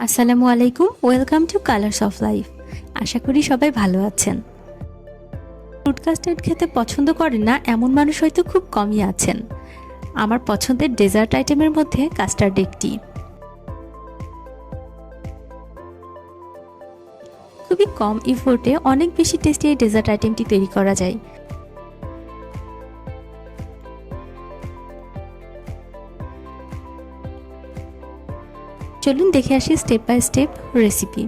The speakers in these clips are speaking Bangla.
আসসালামু আলাইকুম, welcome to colours of life. আশা করি সবাই ভালো আছেন। ফ্রুট কাস্টার্ড খেতে পছন্দ করেন না এমন মানুষ হয়তো খুব কমই আছেন। আমার পছন্দের ডেজার্ট আইটেমের মধ্যে কাস্টার্ড একটি। খুবই কম ইফোর্টে অনেক বেশি টেস্টি এই ডেজার্ট আইটেমটি তৈরি করা যায়। চলুন দেখে আসি স্টেপ বাই স্টেপ রেসিপি।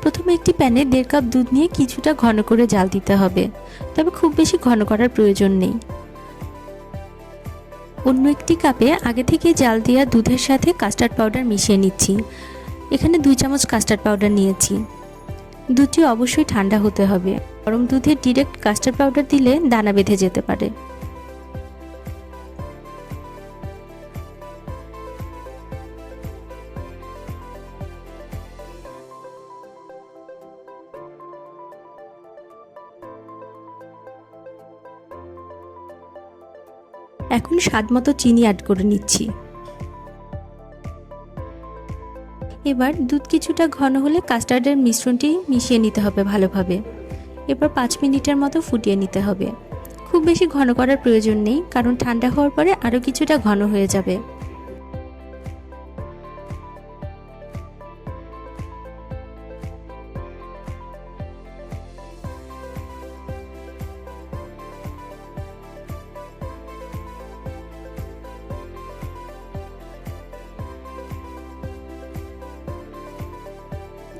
প্রথমে একটি প্যানে 1.5 কাপ দুধ নিয়ে কিছুটা ঘন করে জাল দিতে হবে, তবে খুব বেশি ঘন করার প্রয়োজন নেই। অন্য একটি কাপে আগে থেকে জাল দেওয়া দুধের সাথে কাস্টার্ড পাউডার মিশিয়ে নিচ্ছি। এখানে 2 চামচ কাস্টার্ড পাউডার নিয়েছি। দুধটি অবশ্যই ঠান্ডা হতে হবে, গরম দুধে ডিরেক্ট কাস্টার্ড পাউডার দিলে দানা বেঁধে যেতে পারে। এখন স্বাদমতো চিনি অ্যাড করে নিচ্ছি। এবার দুধ কিছুটা ঘন হলে কাস্টার্ডের মিশ্রণটি মিশিয়ে নিতে হবে ভালোভাবে। এবার 5 মিনিটের মতো ফুটিয়ে নিতে হবে। খুব বেশি ঘন করার প্রয়োজন নেই, কারণ ঠান্ডা হওয়ার পরে আরও কিছুটা ঘন হয়ে যাবে।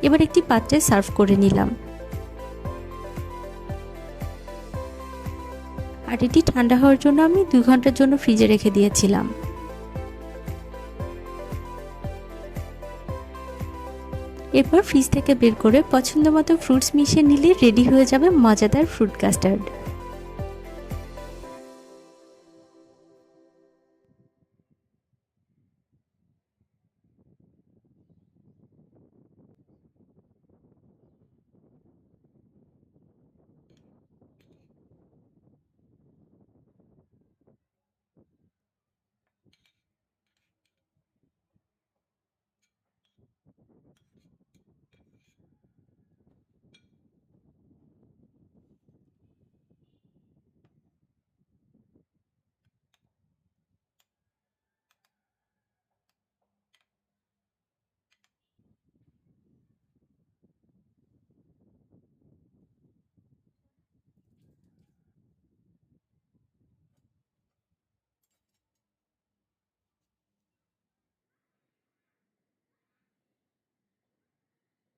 এবার একটি পাত্রে সার্ভ করে নিলাম। আর এটি ঠান্ডা হওয়ার জন্য আমি 2 ঘন্টার জন্য ফ্রিজে রেখে দিয়েছিলাম। এরপর ফ্রিজ থেকে বের করে পছন্দ মতো ফ্রুটস মিশিয়ে নিলে রেডি হয়ে যাবে মজাদার ফ্রুট কাস্টার্ড।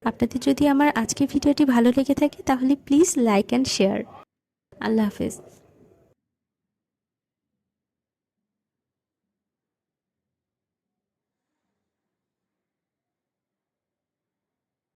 আপনাদের যদি আমার আজকের ভিডিওটি ভালো লেগে থাকে তাহলে প্লিজ লাইক অ্যান্ড শেয়ার। আল্লাহ হাফেজ।